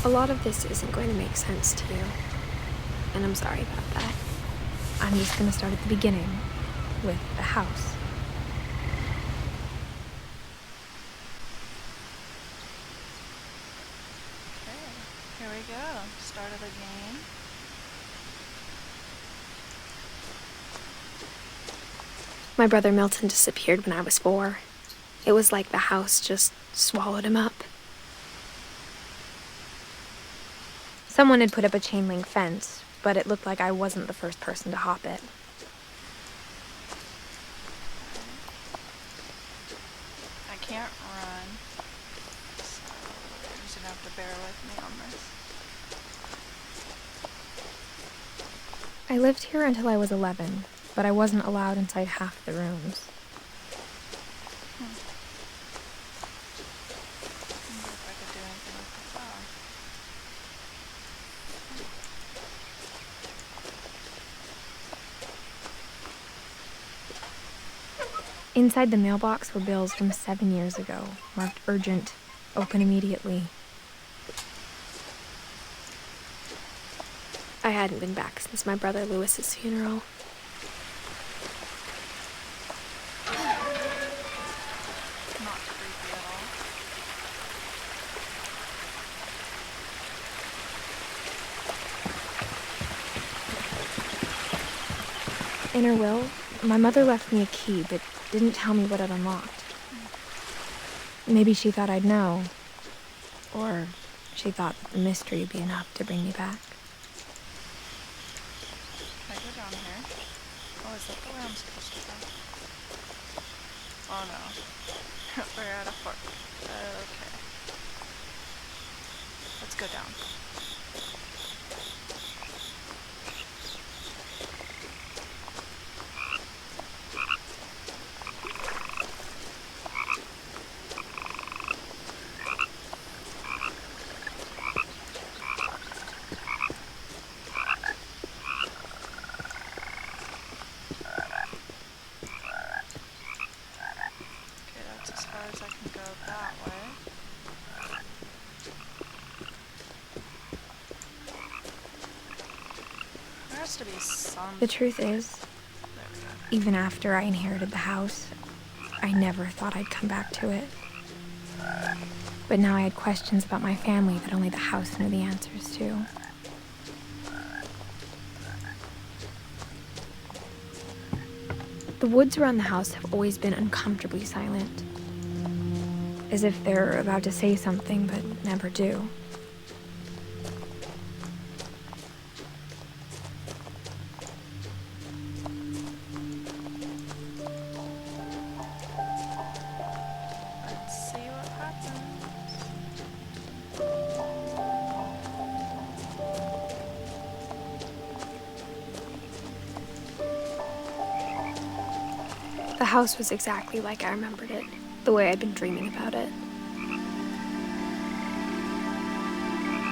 A lot of this isn't going to make sense to you, and I'm sorry about that. I'm just going to start at the beginning, with the house. Okay, here we go. Start of the game. My brother Milton disappeared when I was 4. It was like the house just swallowed him up. Someone had put up a chain-link fence, but it looked like I wasn't the first person to hop it. I can't run, so you're just gonna have to bear with me on this. I lived here until I was 11, but I wasn't allowed inside half the rooms. I wonder if I could do anything with the phone. Inside the mailbox were bills from 7 years ago, marked urgent, open immediately. I hadn't been back since my brother Lewis's funeral. Not creepy at all. In her will, my mother left me a key, but didn't tell me what it unlocked. Maybe she thought I'd know. Or she thought that the mystery would be enough to bring me back. Can I go down here? Oh, is that the way I'm supposed to go? Oh no. We're at a fork. Okay. Let's go down. Okay, that's as far as I can go that way. There has to be some... The truth is, There we go. even after I inherited the house, I never thought I'd come back to it. But now I had questions about my family that only the house knew the answers to. The woods around the house have always been uncomfortably silent, as if they're about to say something but never do. Let's see what happens. The house was exactly like I remembered it, the way I'd been dreaming about it.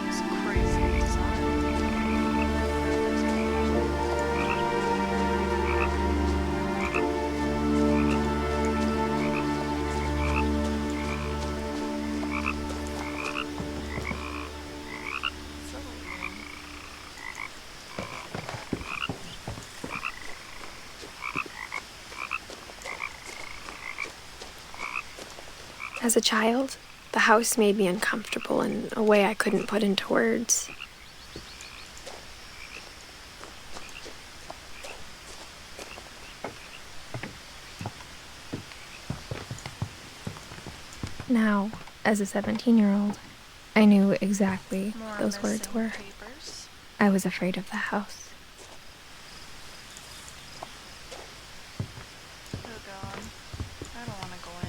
It's crazy design. So weird. As a child, the house made me uncomfortable in a way I couldn't put into words. Now, as a 17-year-old, I knew exactly More what those words missing were. papers. I was afraid of the house. Still going. I don't want to go in.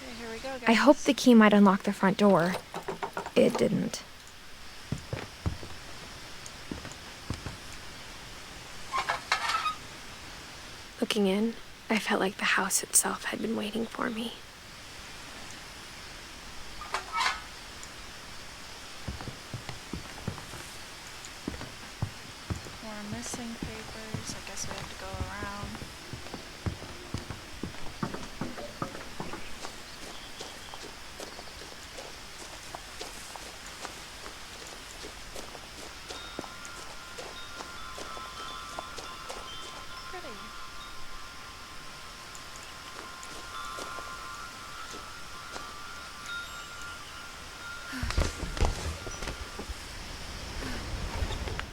Okay, here we go, guys. I hoped the key might unlock the front door. It didn't. Looking in, I felt like the house itself had been waiting for me. More missing papers. I guess we have to go around.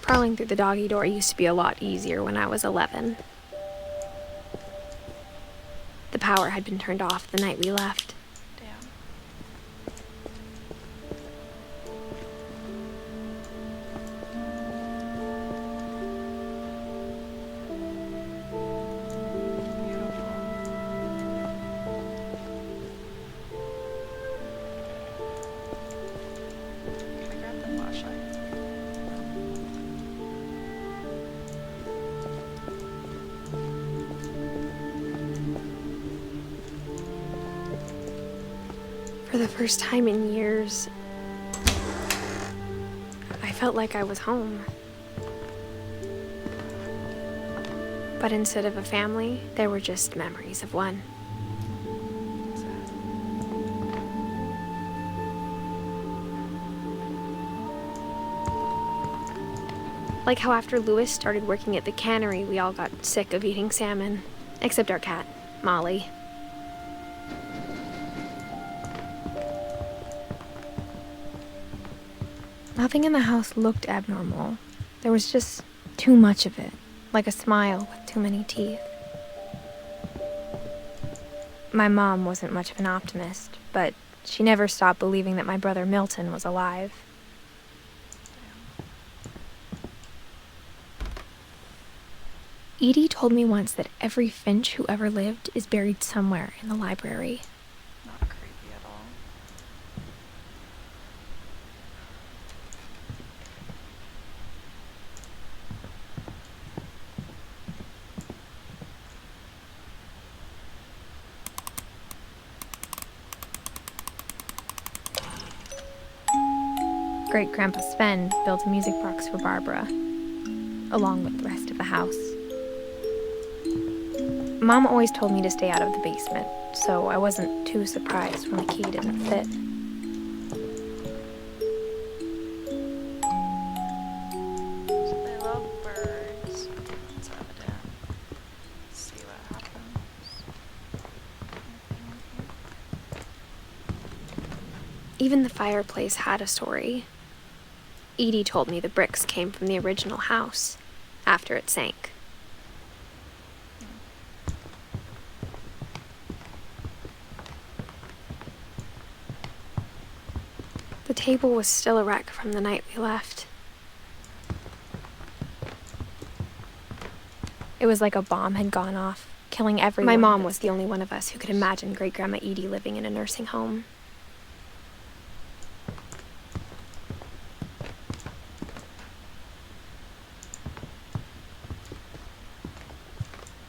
Crawling through the doggy door used to be a lot easier when I was 11. The power had been turned off the night we left. Damn. Beautiful. Can I grab the flashlight? For the first time in years, I felt like I was home. But instead of a family, there were just memories of one. Like how after Lewis started working at the cannery, we all got sick of eating salmon. Except our cat, Molly. Nothing in the house looked abnormal. There was just too much of it, like a smile with too many teeth. My mom wasn't much of an optimist, but she never stopped believing that my brother Milton was alive. Edie told me once that every Finch who ever lived is buried somewhere in the library. Not creepy at all. Great-Grandpa Sven built a music box for Barbara, along with the rest of the house. Mom always told me to stay out of the basement, so I wasn't too surprised when the key didn't fit. So they love birds. It's evident. Let's see what happens. Even the fireplace had a story. Edie told me the bricks came from the original house, after it sank. The table was still a wreck from the night we left. It was like a bomb had gone off, killing everyone. My mom was the only one of us who could imagine Great-Grandma Edie living in a nursing home.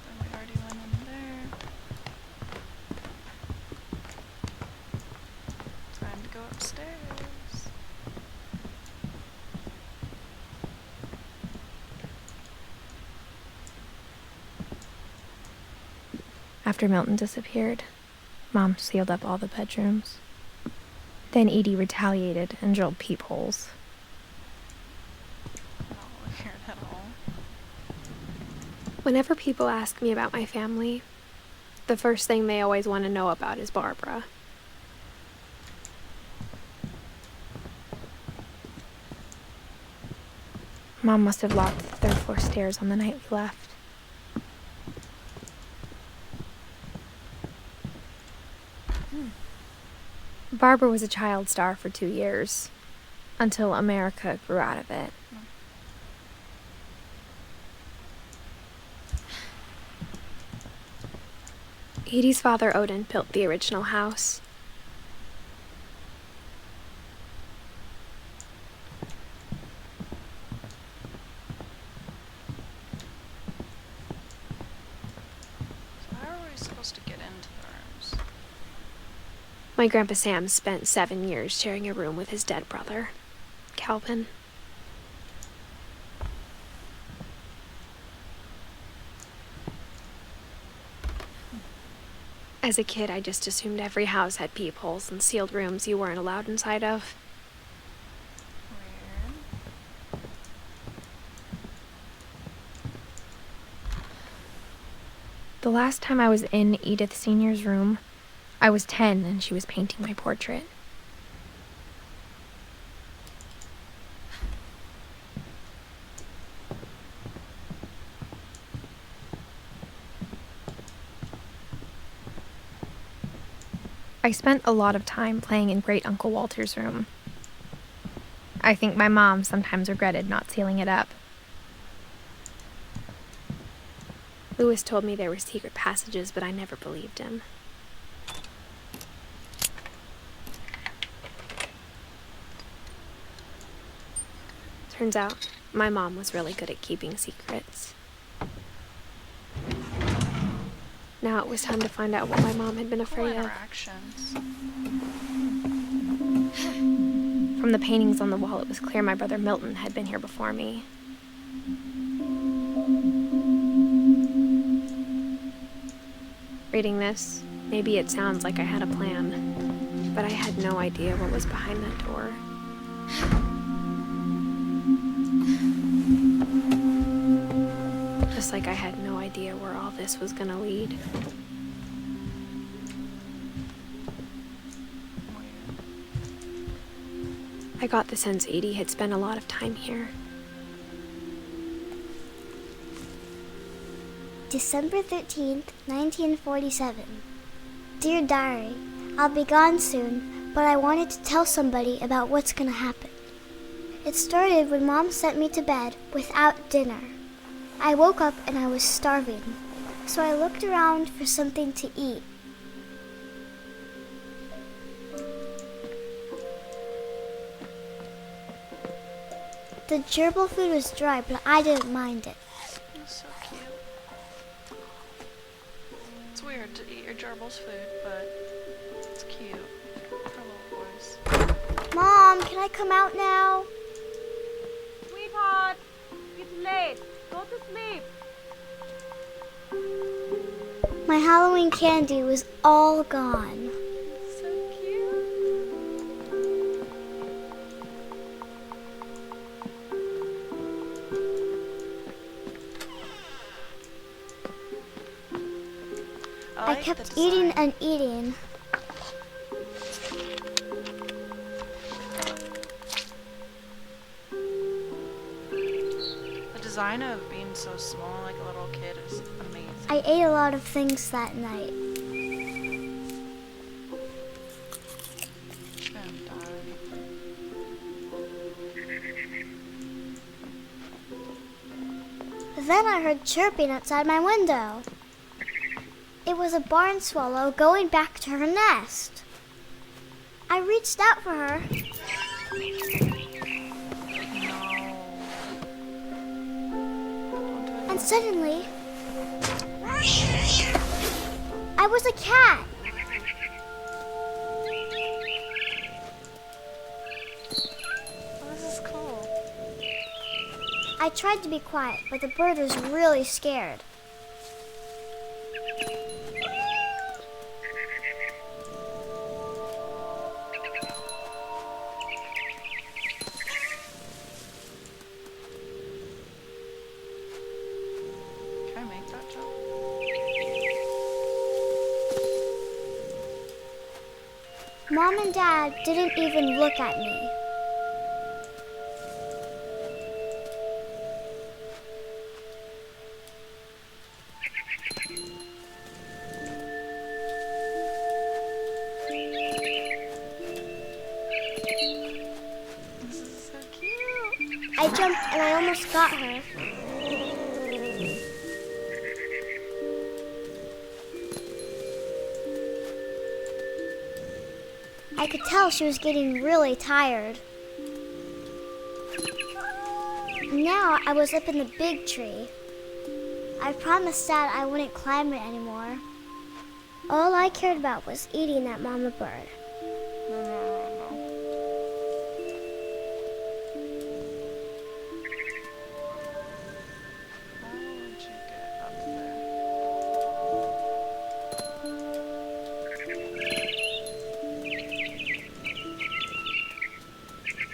Then we already went in there. Time to go upstairs. After Milton disappeared, Mom sealed up all the bedrooms. Then Edie retaliated and drilled peepholes. Not weird at all. Whenever people ask me about my family, the first thing they always want to know about is Barbara. Mom must have locked the third floor stairs on the night we left. Barbara was a child star for 2 years, until America grew out of it. Edie's father, Odin, built the original house. So how are we supposed to get into the rooms? My Grandpa Sam spent 7 years sharing a room with his dead brother, Calvin. As a kid, I just assumed every house had peepholes and sealed rooms you weren't allowed inside of. Weird. The last time I was in Edith Sr.'s room, I was 10 and she was painting my portrait. I spent a lot of time playing in Great Uncle Walter's room. I think my mom sometimes regretted not sealing it up. Louis told me there were secret passages, but I never believed him. Turns out, my mom was really good at keeping secrets. Now it was time to find out what my mom had been afraid of. Interactions. From the paintings on the wall, it was clear my brother Milton had been here before me. Reading this, maybe it sounds like I had a plan, but I had no idea what was behind that door. Just like I had no idea where all this was gonna lead. I got the sense Edie had spent a lot of time here. December 13th, 1947. Dear Diary, I'll be gone soon, but I wanted to tell somebody about what's gonna happen. It started when Mom sent me to bed without dinner. I woke up and I was starving, so I looked around for something to eat. The gerbil food was dry, but I didn't mind it. That's so cute. It's weird to eat your gerbil's food, but it's cute for little boys. Mom, can I come out now? Sweetheart, it's late. Go to sleep. My Halloween candy was all gone. So cute. I kept eating and eating. The design of being so small like a little kid is amazing. I ate a lot of things that night. And Then I heard chirping outside my window. It was a barn swallow going back to her nest. I reached out for her. And suddenly, I was a cat. Oh, this is cool. I tried to be quiet, but the bird was really scared. Can I make that jump? Mom and Dad didn't even look at me. This is so cute. I jumped and I almost got her. I could tell she was getting really tired. Now I was up in the big tree. I promised Dad I wouldn't climb it anymore. All I cared about was eating that mama bird. No. How would you get up there?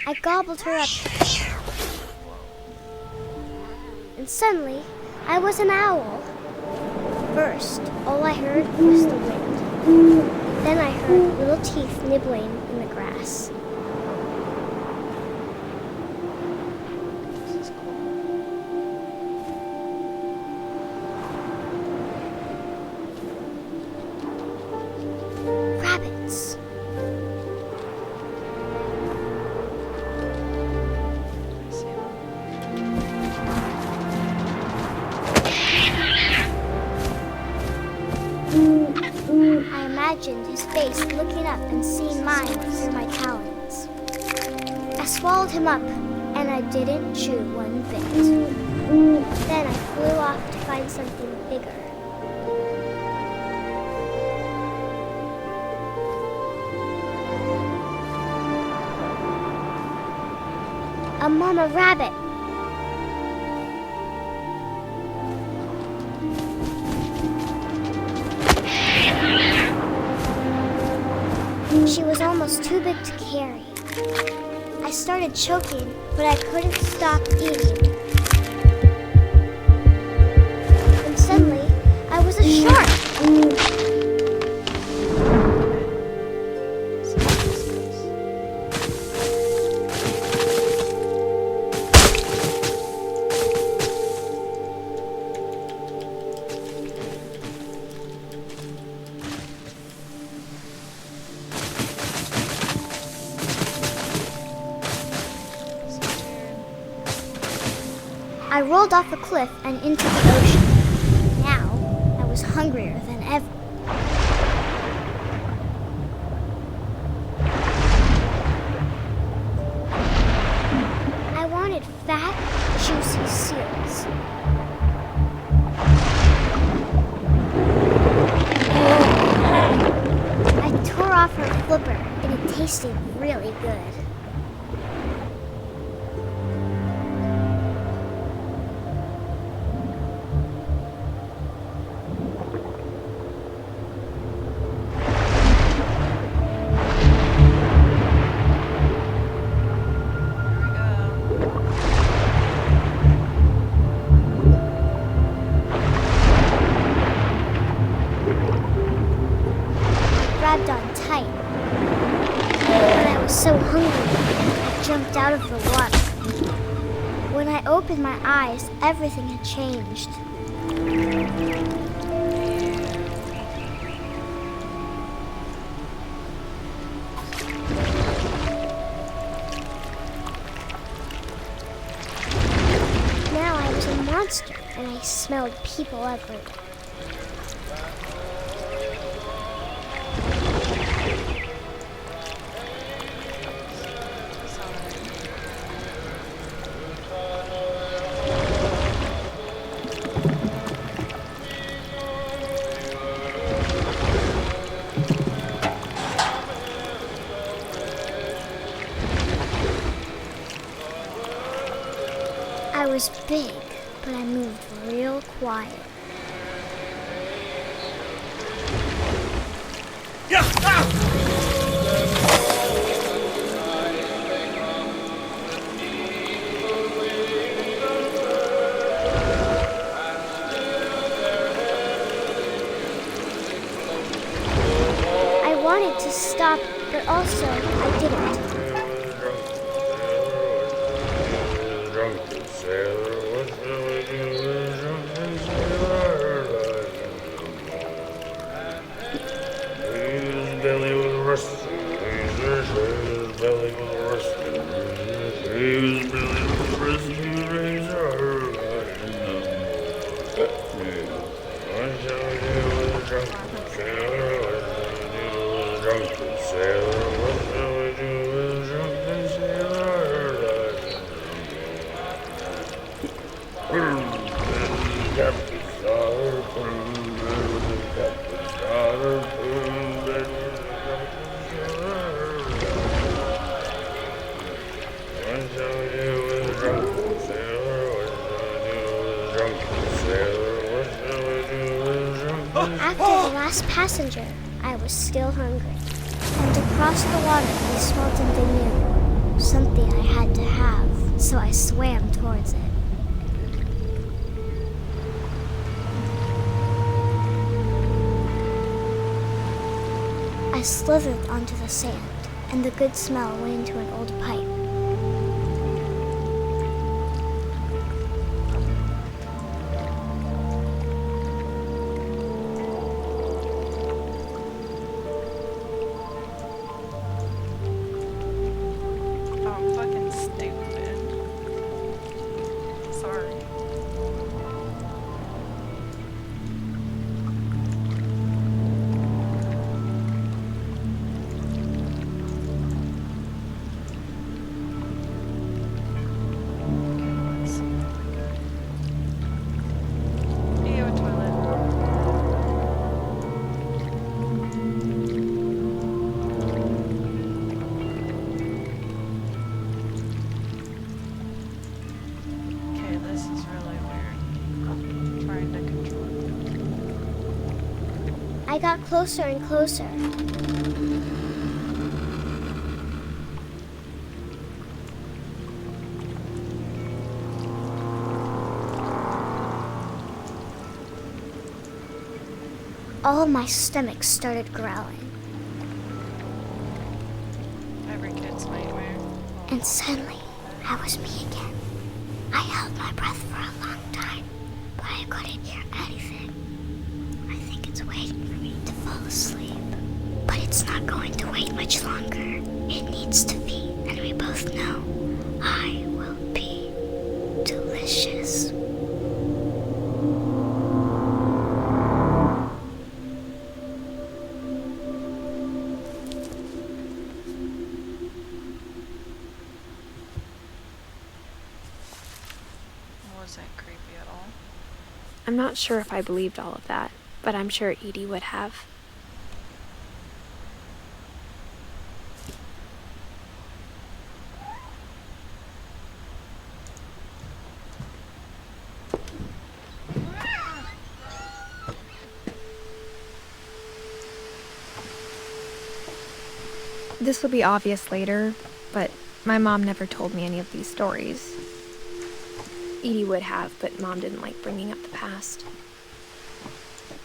I gobbled her up. And suddenly, I was an owl. First, all I heard was the wind. Then I heard little teeth nibbling in the grass. This is cool. Rabbits. imagined his face looking up and seeing mine through my talons. I swallowed him up, and I didn't chew one bit. Then I flew off to find something bigger. A mama rabbit. She was almost too big to carry. I started choking, but I couldn't stop eating. And suddenly, I was a shark. I rolled off the cliff and into the ocean. Now, I was hungrier than ever. I wanted fat, juicy seals. I tore off her flipper, and it tasted really good. Grabbed on tight. But I was so hungry, I jumped out of the water. When I opened my eyes, everything had changed. Now I was a monster, and I smelled people everywhere. I was big, but I moved real quiet. I wanted to stop, but also I didn't. After the last passenger, I was still hungry. And across the water, I smelled something new. Something I had to have, so I swam towards it. I slithered onto the sand, and the good smell went into an old pipe. I'm fucking stupid. Sorry. This is really weird. I'm trying to control it. I got closer and closer. All of my stomach started growling. Every kid's nightmare. And suddenly, I was me again. I held my breath for a long time, but I couldn't hear anything. I think it's waiting for me to fall asleep. But it's not going to wait much longer. It needs to be, and we both know I will be delicious. Wasn't creepy at all. I'm not sure if I believed all of that, but I'm sure Edie would have. This will be obvious later, but my mom never told me any of these stories. Edie would have, but Mom didn't like bringing up the past.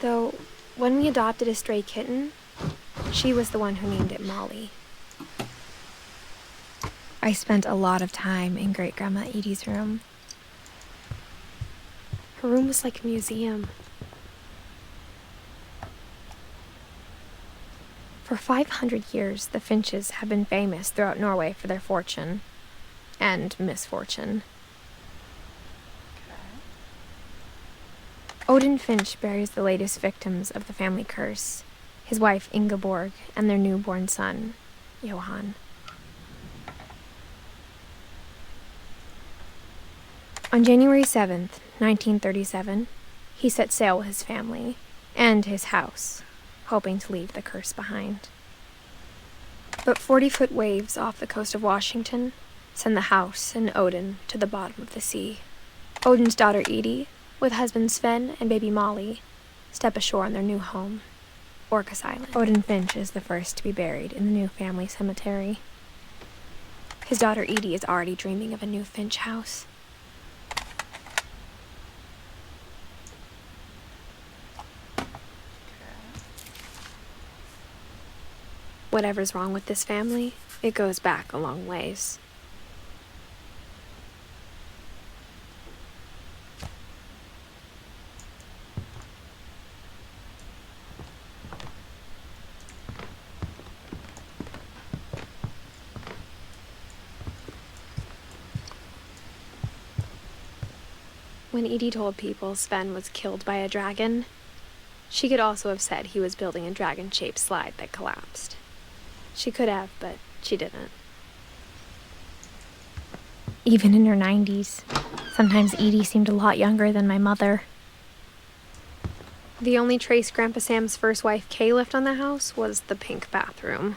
Though, when we adopted a stray kitten, she was the one who named it Molly. I spent a lot of time in Great-Grandma Edie's room. Her room was like a museum. For 500 years, the Finches have been famous throughout Norway for their fortune and misfortune. Odin Finch buries the latest victims of the family curse, his wife Ingeborg and their newborn son, Johan. On January 7th, 1937, he set sail with his family and his house, hoping to leave the curse behind. But 40-foot waves off the coast of Washington send the house and Odin to the bottom of the sea. Odin's daughter Edith, with husband Sven and baby Molly, step ashore on their new home, Orcas Island. Odin Finch is the first to be buried in the new family cemetery. His daughter Edie is already dreaming of a new Finch house. Whatever's wrong with this family, it goes back a long ways. When Edie told people Sven was killed by a dragon, she could also have said he was building a dragon-shaped slide that collapsed. She could have, but she didn't. Even in her 90s, sometimes Edie seemed a lot younger than my mother. The only trace Grandpa Sam's first wife Kay left on the house was the pink bathroom.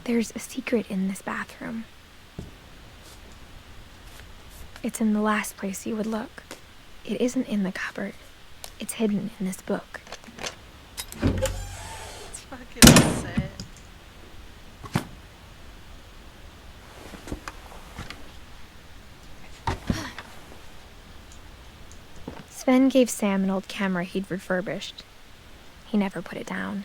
There's a secret in this bathroom. It's in the last place you would look. It isn't in the cupboard. It's hidden in this book. It's fucking sick. Sven gave Sam an old camera he'd refurbished. He never put it down.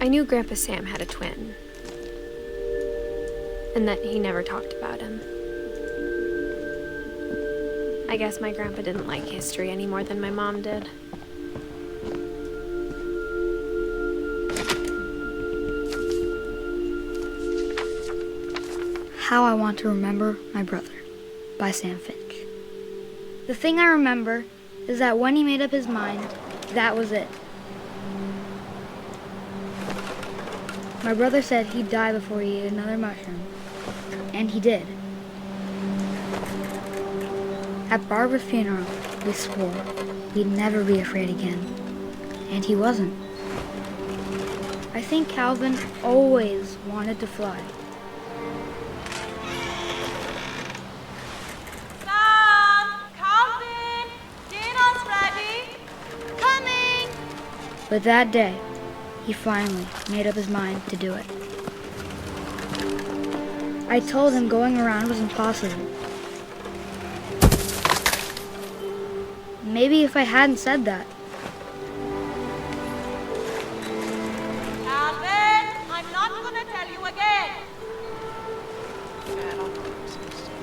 I knew Grandpa Sam had a twin, and that he never talked about him. I guess my grandpa didn't like history any more than my mom did. How I Want to Remember My Brother by Sam Finch. The thing I remember is that when he made up his mind, that was it. My brother said he'd die before he ate another mushroom, and he did. At Barbara's funeral, we swore we'd never be afraid again, and he wasn't. I think Calvin always wanted to fly. Sam! Calvin! Dinner's ready! Coming! But that day, he finally made up his mind to do it. I told him going around was impossible. Maybe if I hadn't said that. Calvin! I'm not gonna tell you again! Yeah, I don't know what I'm supposed to do.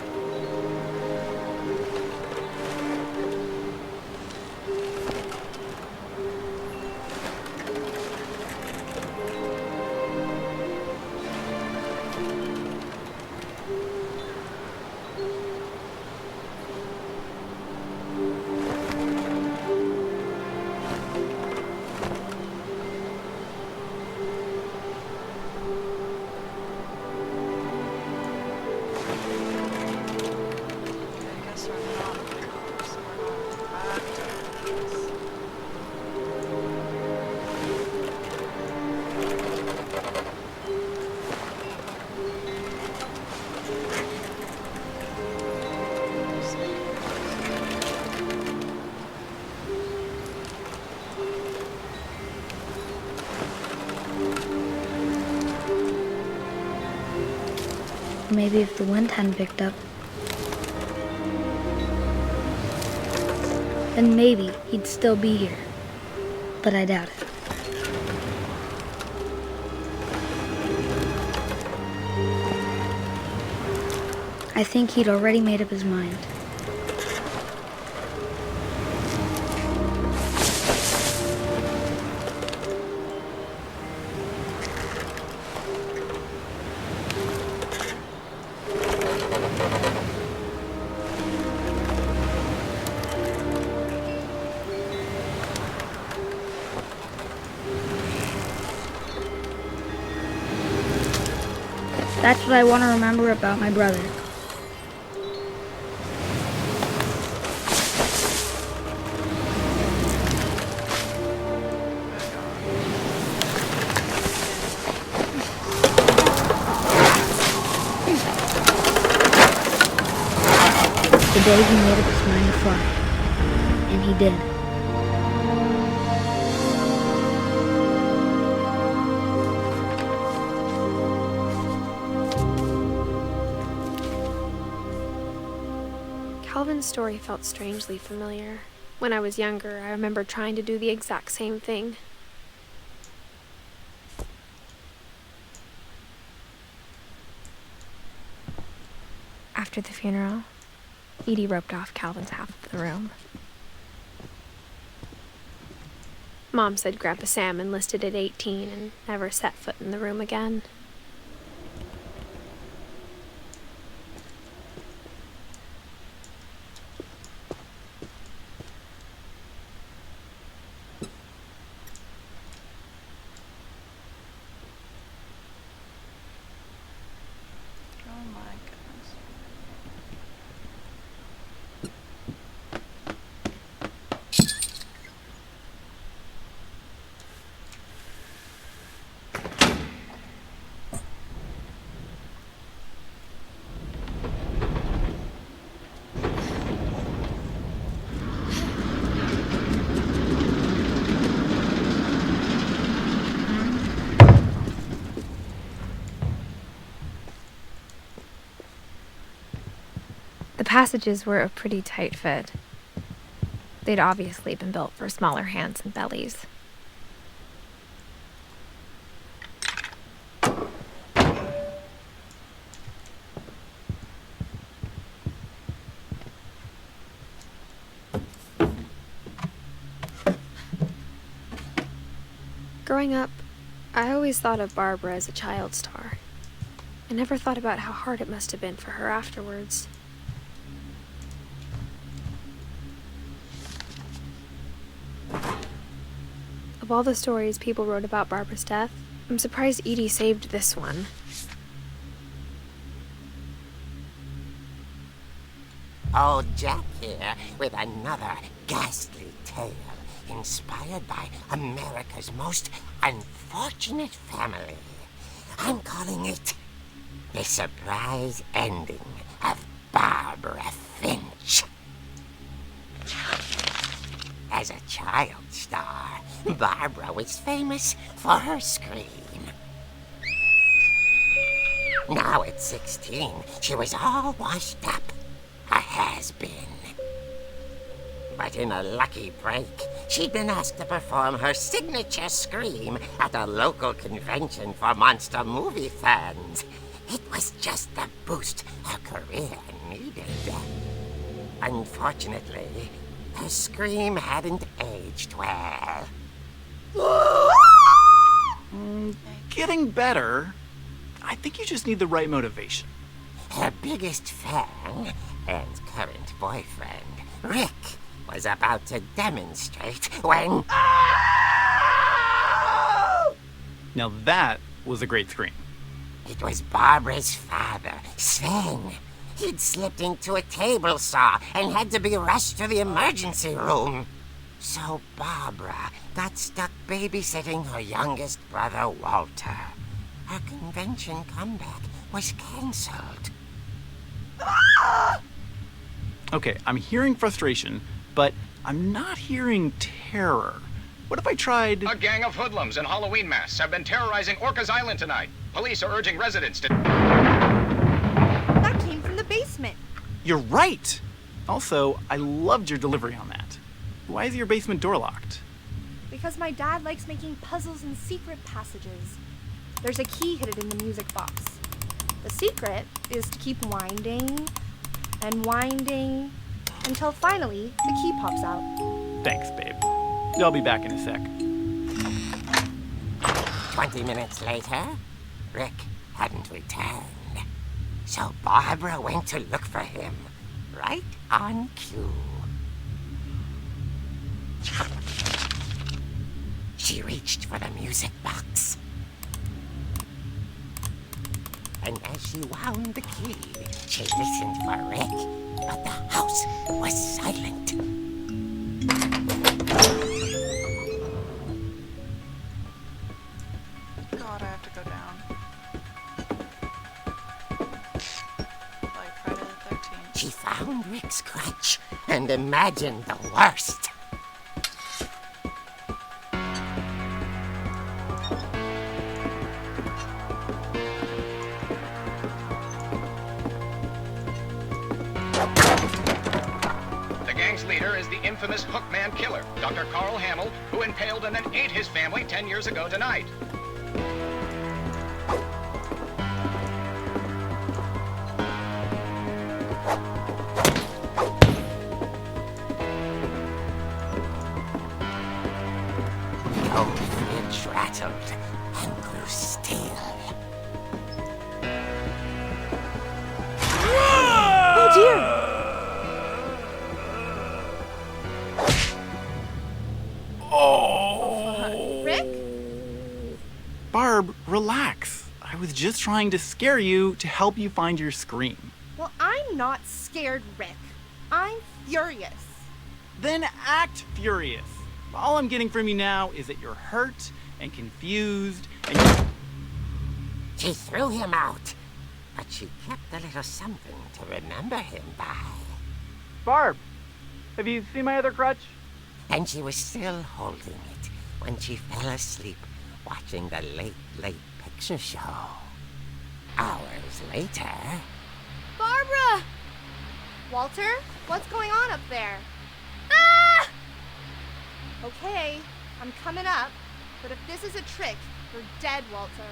I guess we're not, so we're going back to this. Maybe if the wind hadn't picked up, then maybe he'd still be here. But I doubt it. I think he'd already made up his mind. That's what I want to remember about my brother. The day he made up his mind to fly. And he did. Calvin's story felt strangely familiar. When I was younger, I remember trying to do the exact same thing. After the funeral, Edie roped off Calvin's half of the room. Mom said Grandpa Sam enlisted at 18 and never set foot in the room again. Oh my goodness. The passages were a pretty tight fit. They'd obviously been built for smaller hands and bellies. Growing up, I always thought of Barbara as a child star. I never thought about how hard it must have been for her afterwards. Of all the stories people wrote about Barbara's death, I'm surprised Edie saved this one. Old Jack here with another ghastly tale inspired by America's most unfortunate family. I'm calling it The Surprise Ending of Barbara Finch. As a child star, Barbara was famous for her scream. Now at 16, she was all washed up. A has-been. But in a lucky break, she'd been asked to perform her signature scream at a local convention for monster movie fans. It was just the boost her career needed. Unfortunately, her scream hadn't aged well. Getting better. I think you just need the right motivation. Her biggest fan and current boyfriend, Rick, was about to demonstrate when... Now that was a great scream. It was Barbara's father, Sven. He'd slipped into a table saw and had to be rushed to the emergency room. So Barbara got stuck babysitting her youngest brother, Walter. Her convention comeback was cancelled. Okay, I'm hearing frustration, but I'm not hearing terror. What if I tried... A gang of hoodlums in Halloween masks have been terrorizing Orcas Island tonight. Police are urging residents to... That came from the basement. You're right! Also, I loved your delivery on that. Why is your basement door locked? Because my dad likes making puzzles and secret passages. There's a key hidden in the music box. The secret is to keep winding and winding until finally the key pops out. Thanks, babe. I'll be back in a sec. 20 minutes later, Rick hadn't returned. So Barbara went to look for him, right on cue. She reached for the music box. And as she wound the key, she listened for Rick, but the house was silent. God, I have to go down. Like Friday the 13th. She found Rick's crutch and imagined the worst. The gang's leader is the infamous Hookman killer, Dr. Carl Hamill, who impaled and then ate his family 10 years ago tonight. The old Finch rattled and grew still. Oh dear! Rick? Barb, relax. I was just trying to scare you to help you find your scream. Well, I'm not scared, Rick. I'm furious. Then act furious. All I'm getting from you now is that you're hurt and confused and She threw him out, but she kept a little something to remember him by. Barb, have you seen my other crutch? And she was still holding it when she fell asleep watching the Late Late Picture Show. Hours later... Barbara! Walter, what's going on up there? Ah! Okay, I'm coming up, but if this is a trick, you're dead, Walter.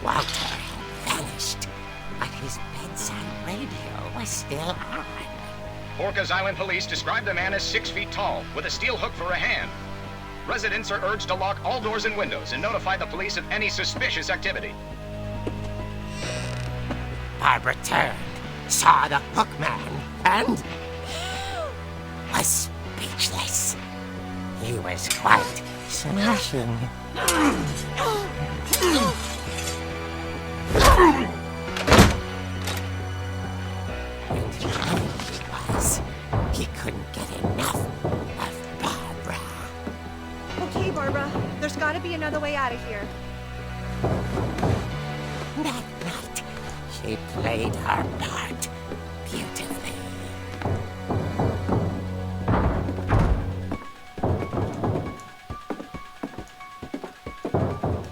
Walter had vanished, but his bedside radio was still on. Orcas Island police describe the man as 6 feet tall, with a steel hook for a hand. Residents are urged to lock all doors and windows and notify the police of any suspicious activity. Barbara turned, saw the hookman, and was speechless. He was quite smashing. And he was. He couldn't get enough of Barbara. Okay, Barbara, there's gotta be another way out of here. That night, she played her part beautifully.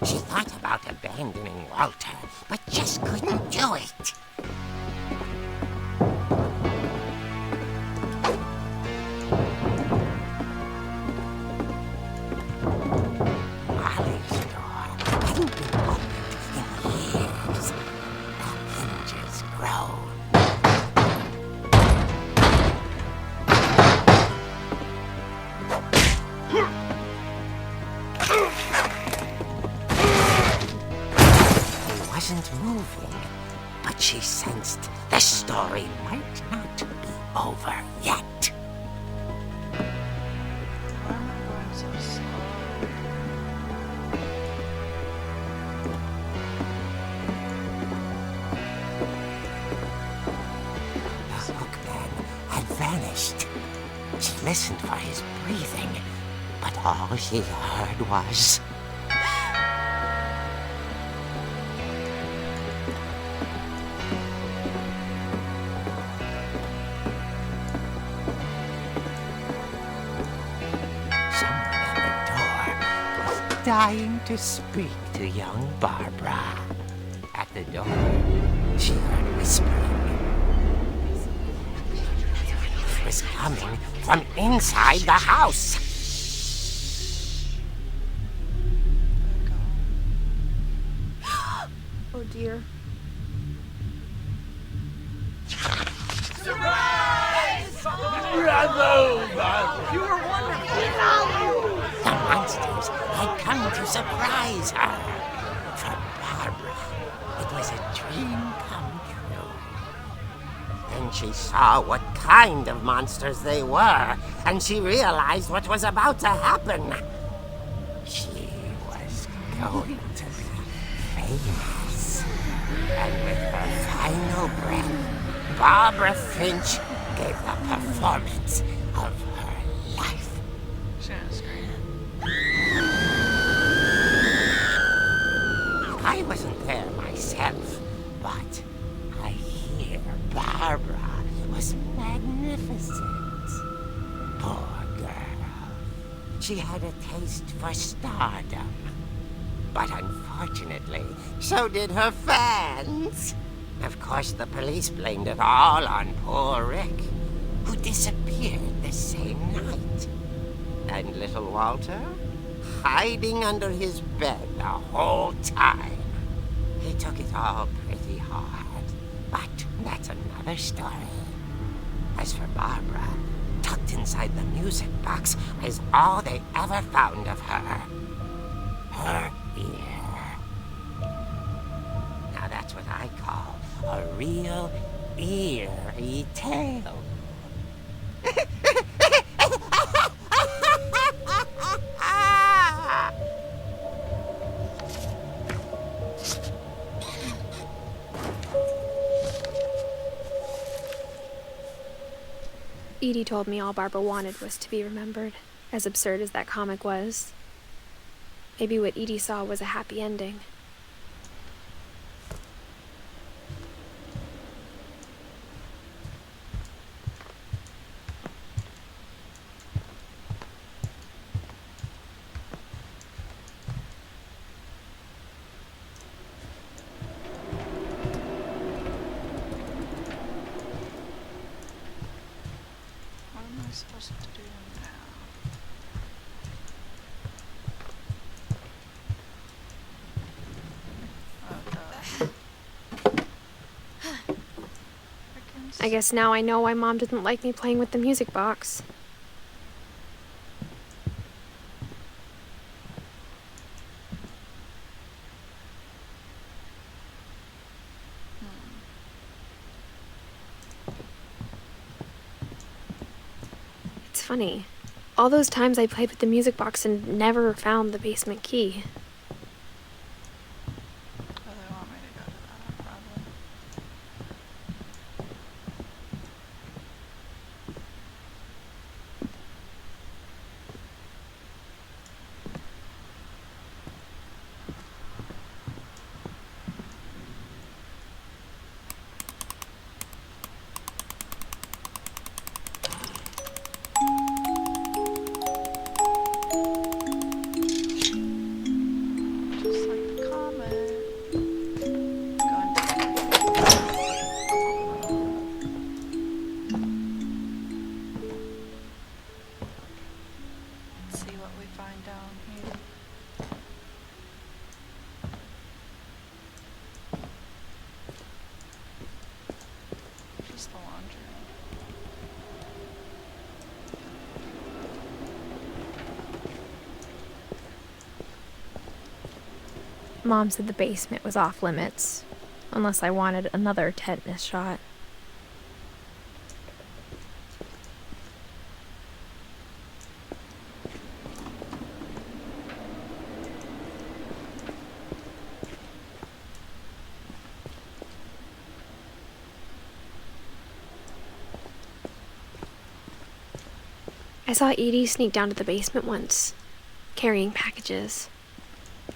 She thought about abandoning Walter, but just couldn't do it. Molly's door hadn't been opened in years. The hinges groaned. He wasn't moving, but she sensed the story might not be over yet. Why am I going so slow? The hookman had vanished. She listened for his breathing, but all she heard was... someone at the door was dying to speak to young Barbara. At the door, she heard whispering. It was coming from inside the house. Oh dear. The monsters had come to surprise her. For Barbara, it was a dream come true. Then she saw what kind of monsters they were, and she realized what was about to happen. She was going to be famous. And with her final breath, Barbara Finch gave the performance of her life. She's gonna scream. I wasn't there myself, but I hear Barbara was magnificent. Poor girl. She had a taste for stardom. But unfortunately, so did her fans. Of course, the police blamed it all on poor Rick, who disappeared the same night. And little Walter, hiding under his bed the whole time. He took it all pretty hard, but that's another story. As for Barbara, tucked inside the music box is all they ever found of her. Her ear. Now that's what I call a real eerie tale. Edie told me all Barbara wanted was to be remembered, as absurd as that comic was. Maybe what Edie saw was a happy ending. What am I supposed to do now? I guess now I know why Mom didn't like me playing with the music box. It's funny. All those times I played with the music box and never found the basement key. Oh, they want me to go to that, probably. Just like the comet. Going Let's see what we find down here. Just the laundry. Mom said the basement was off limits, unless I wanted another tetanus shot. I saw Edie sneak down to the basement once, carrying packages.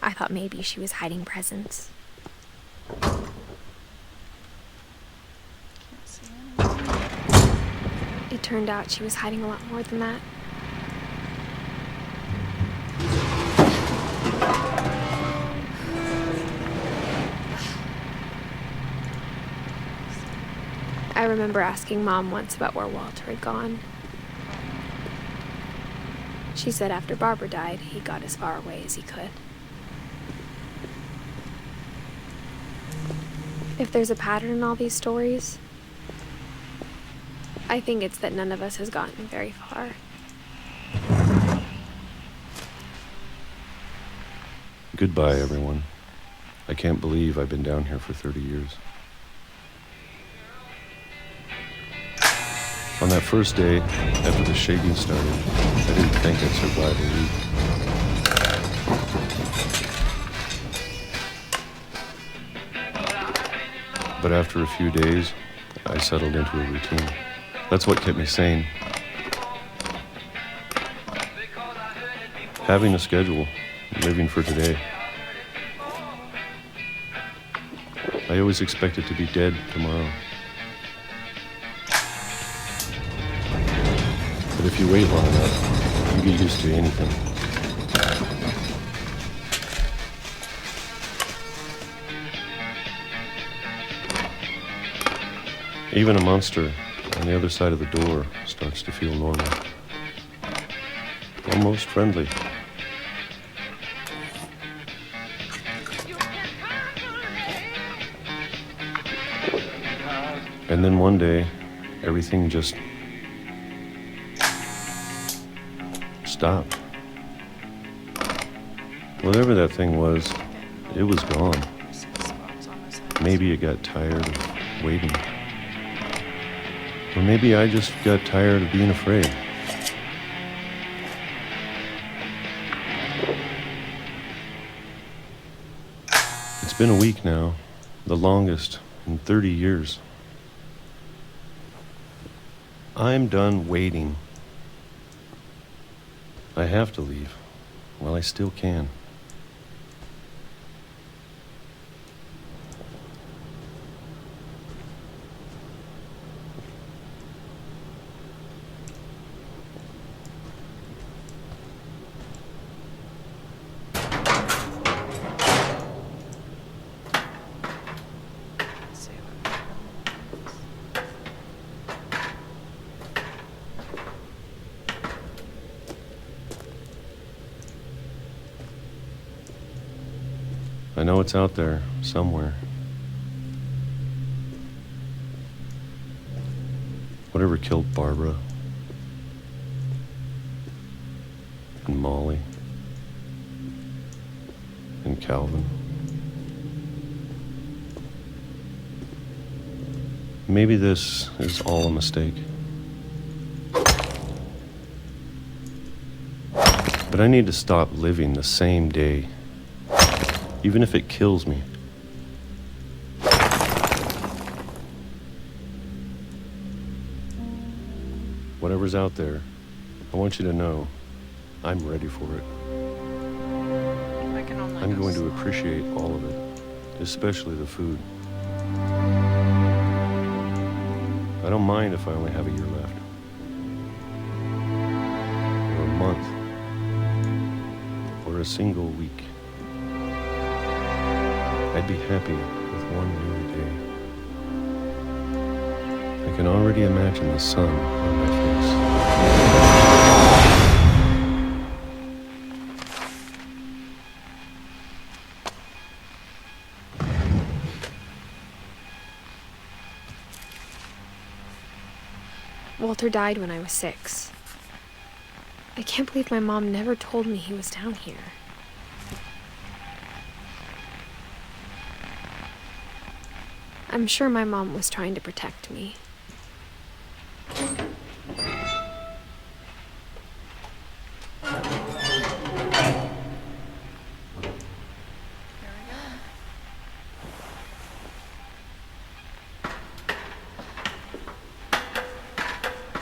I thought maybe she was hiding presents. Can't see anything. It turned out she was hiding a lot more than that. I remember asking Mom once about where Walter had gone. She said after Barbara died, he got as far away as he could. If there's a pattern in all these stories, I think it's that none of us has gotten very far. Goodbye, everyone. I can't believe I've been down here for 30 years. On that first day, after the shaking started, I didn't think I'd survive a week. But after a few days, I settled into a routine. That's what kept me sane. Having a schedule, living for today. I always expected to be dead tomorrow. But if you wait long enough, you get used to anything. Even a monster on the other side of the door starts to feel normal. Almost friendly. And then one day, everything just stopped. Whatever that thing was, it was gone. Maybe it got tired of waiting. Or maybe I just got tired of being afraid. It's been a week now, the longest in 30 years. I'm done waiting. I have to leave while I still can. Let's see what happens. I know it's out there somewhere. Whatever killed Barbara and Molly and Calvin. Maybe this is all a mistake. But I need to stop living the same day, even if it kills me. Whatever's out there, I want you to know I'm ready for it. I can only I'm go going to slow. appreciate all of it, especially the food. I don't mind if I only have a year left. Or a month. Or a single week. I'd be happy with one new day. I can already imagine the sun on my face. Walter died when I was 6. I can't believe my mom never told me he was down here. I'm sure my mom was trying to protect me. Here we go.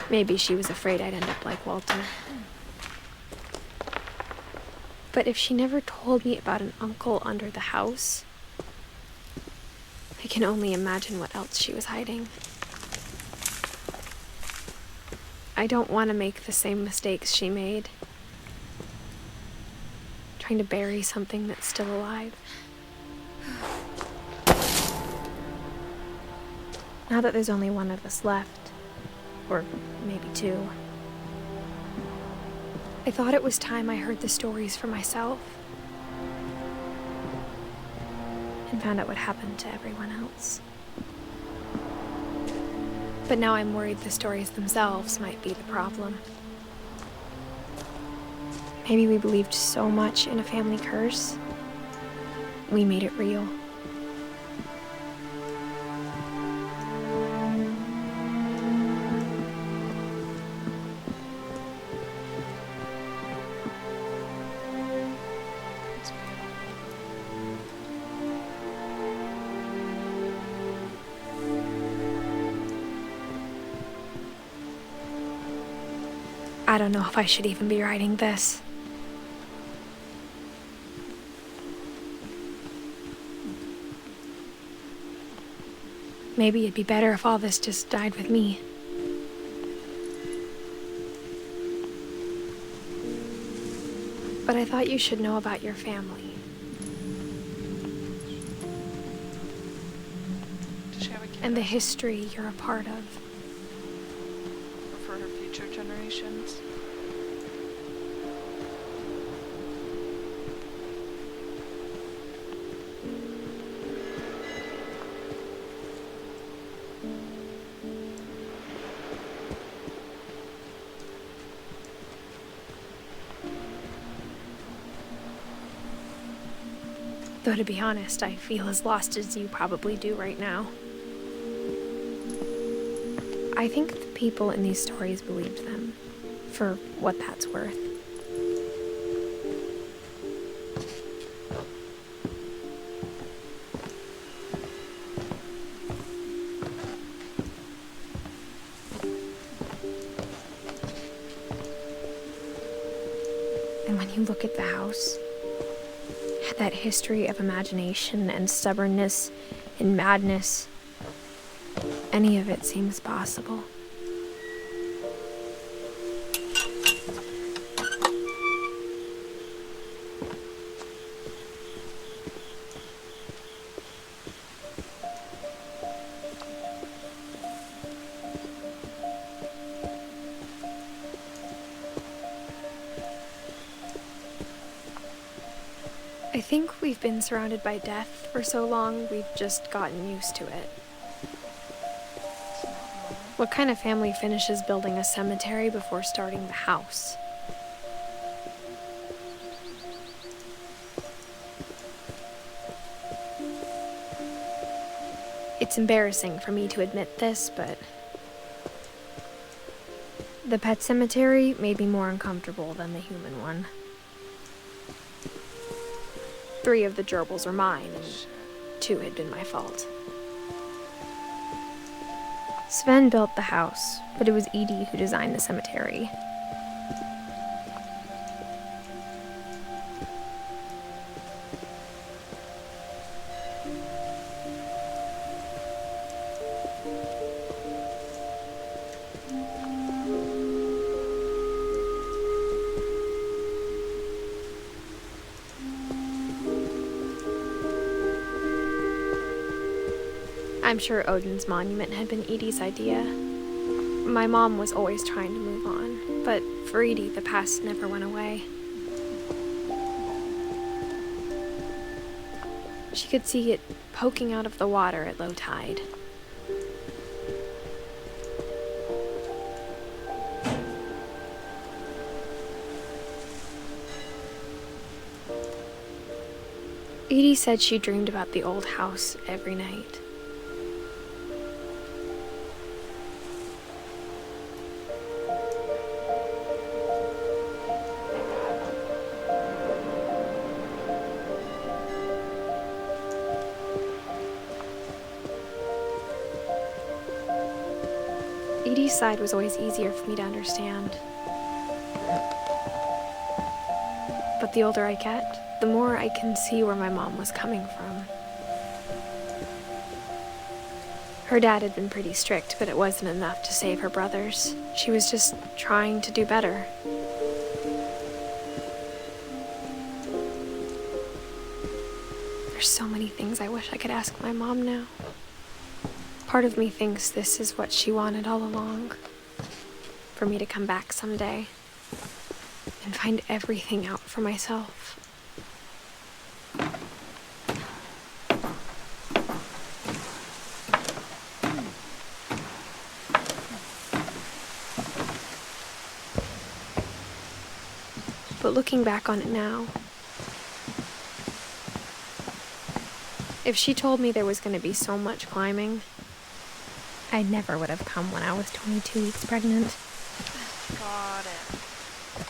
Maybe she was afraid I'd end up like Walter. But if she never told me about an uncle under the house, I can only imagine what else she was hiding. I don't want to make the same mistakes she made. Trying to bury something that's still alive. Now that there's only one of us left, or maybe 2, I thought it was time I heard the stories for myself and found out what happened to everyone else. But now I'm worried the stories themselves might be the problem. Maybe we believed so much in a family curse, we made it real. I don't know if I should even be writing this. Maybe it'd be better if all this just died with me. But I thought you should know about your family. Does she have a kid? And the history you're a part of. For her future generations? Though to be honest, I feel as lost as you probably do right now. I think the people in these stories believed them, for what that's worth. And when you look at the house, that history of imagination and stubbornness and madness, any of it seems possible. I think we've been surrounded by death for so long, we've just gotten used to it. What kind of family finishes building a cemetery before starting the house? It's embarrassing for me to admit this, but the pet cemetery made me more uncomfortable than the human one. 3 of the gerbils are mine, and 2 had been my fault. Sven built the house, but it was Edith who designed the cemetery. I'm sure Odin's monument had been Edie's idea. My mom was always trying to move on, but for Edie, the past never went away. She could see it poking out of the water at low tide. Edie said she dreamed about the old house every night. Edie's side was always easier for me to understand. But the older I get, the more I can see where my mom was coming from. Her dad had been pretty strict, but it wasn't enough to save her brothers. She was just trying to do better. There's so many things I wish I could ask my mom now. Part of me thinks this is what she wanted all along. For me to come back someday and find everything out for myself. But looking back on it now, if she told me there was going to be so much climbing, I never would have come when I was 22 weeks pregnant. Got it.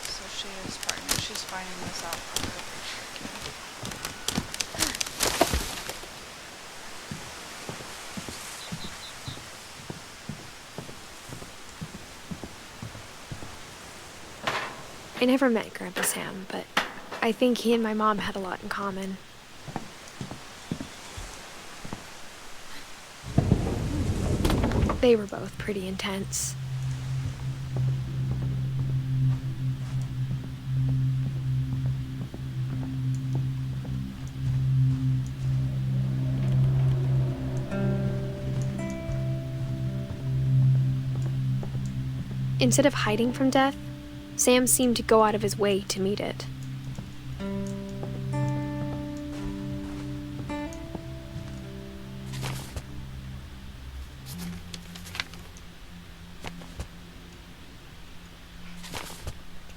So she is pregnant. She's finding this out for her. I never met Grandpa Sam, but I think he and my mom had a lot in common. They were both pretty intense. Instead of hiding from death, Sam seemed to go out of his way to meet it.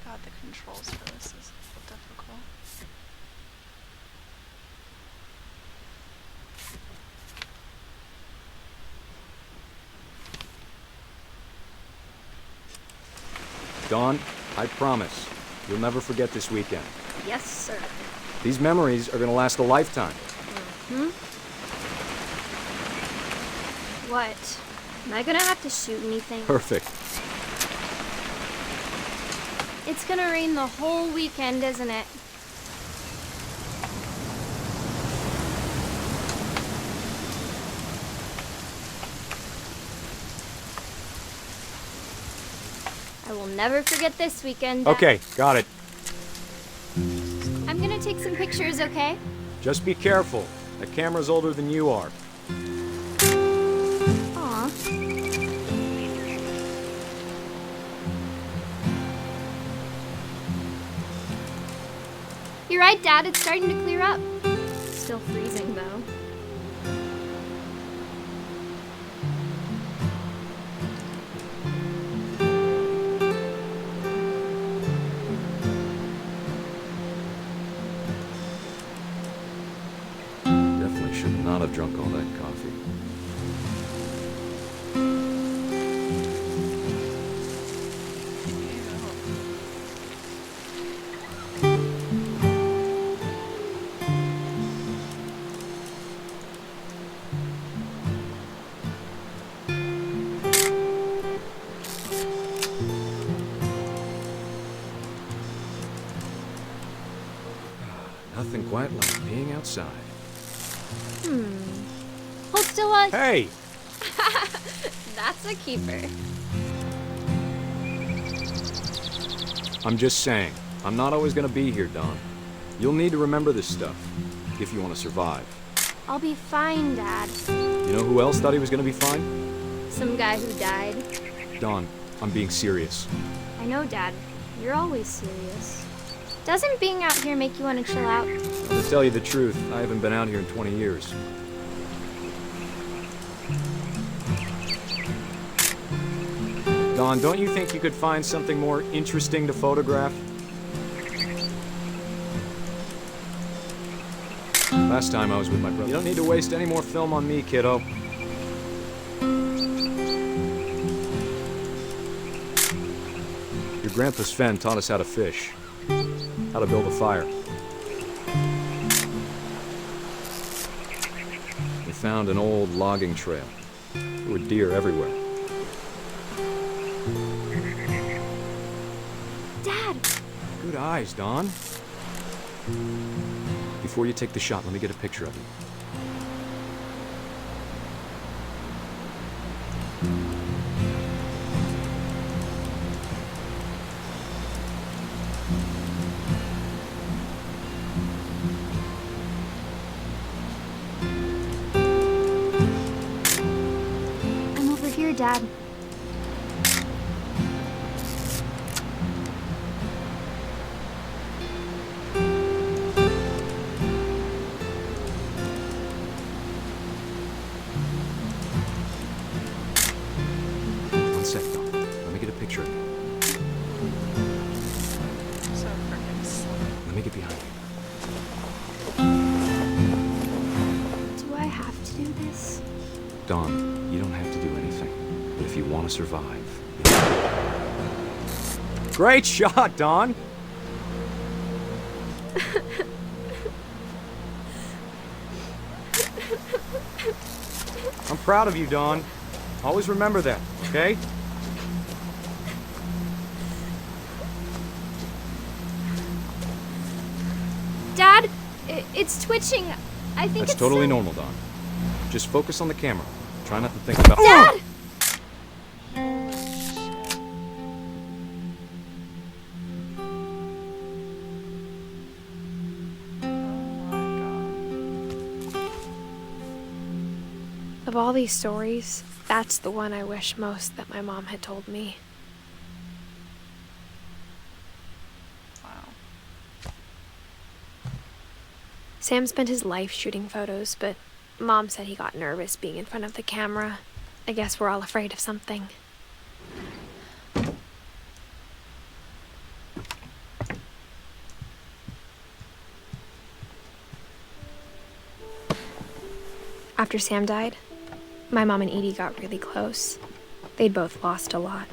God, the controls for this is difficult. Dawn, I promise, you'll never forget this weekend. Yes, sir. These memories are gonna last a lifetime. What? Am I gonna have to shoot anything? Perfect. It's gonna rain the whole weekend, isn't it? I will never forget this weekend. Okay, got it. I'm gonna take some pictures, okay? Just be careful. That camera's older than you are. Aw. You're right, Dad. It's starting to clear up. Still freezing, though. not have drunk all that coffee. Nothing quite like being outside. Hold still, us. Hey! That's a keeper. I'm just saying, I'm not always gonna be here, Dawn. You'll need to remember this stuff, if you want to survive. I'll be fine, Dad. You know who else thought he was gonna be fine? Some guy who died. Dawn, I'm being serious. I know, Dad. You're always serious. Doesn't being out here make you want to chill out? To tell you the truth, I haven't been out here in 20 years. Dawn, don't you think you could find something more interesting to photograph? Last time I was with my brother. You don't need to waste any more film on me, kiddo. Your grandpa Sven taught us how to fish, how to build a fire. We found an old logging trail. There were deer everywhere. Dad! Good eyes, Dawn. Before you take the shot, let me get a picture of you. I'm over here, Dad. One sec, Dawn. Let me get a picture of you. So freaking slow. Let me get behind you. Do I have to do this? Dawn, you don't have to do anything. But if you want to survive... Great shot, Dawn! I'm proud of you, Dawn. Always remember that, okay? Dad, it's twitching. I think That's it's totally so- normal, Dawn. Just focus on the camera. Try not to think about... Dad! Of all these stories, that's the one I wish most that my mom had told me. Wow. Sam spent his life shooting photos, but Mom said he got nervous being in front of the camera. I guess we're all afraid of something. After Sam died, my mom and Edie got really close. They'd both lost a lot.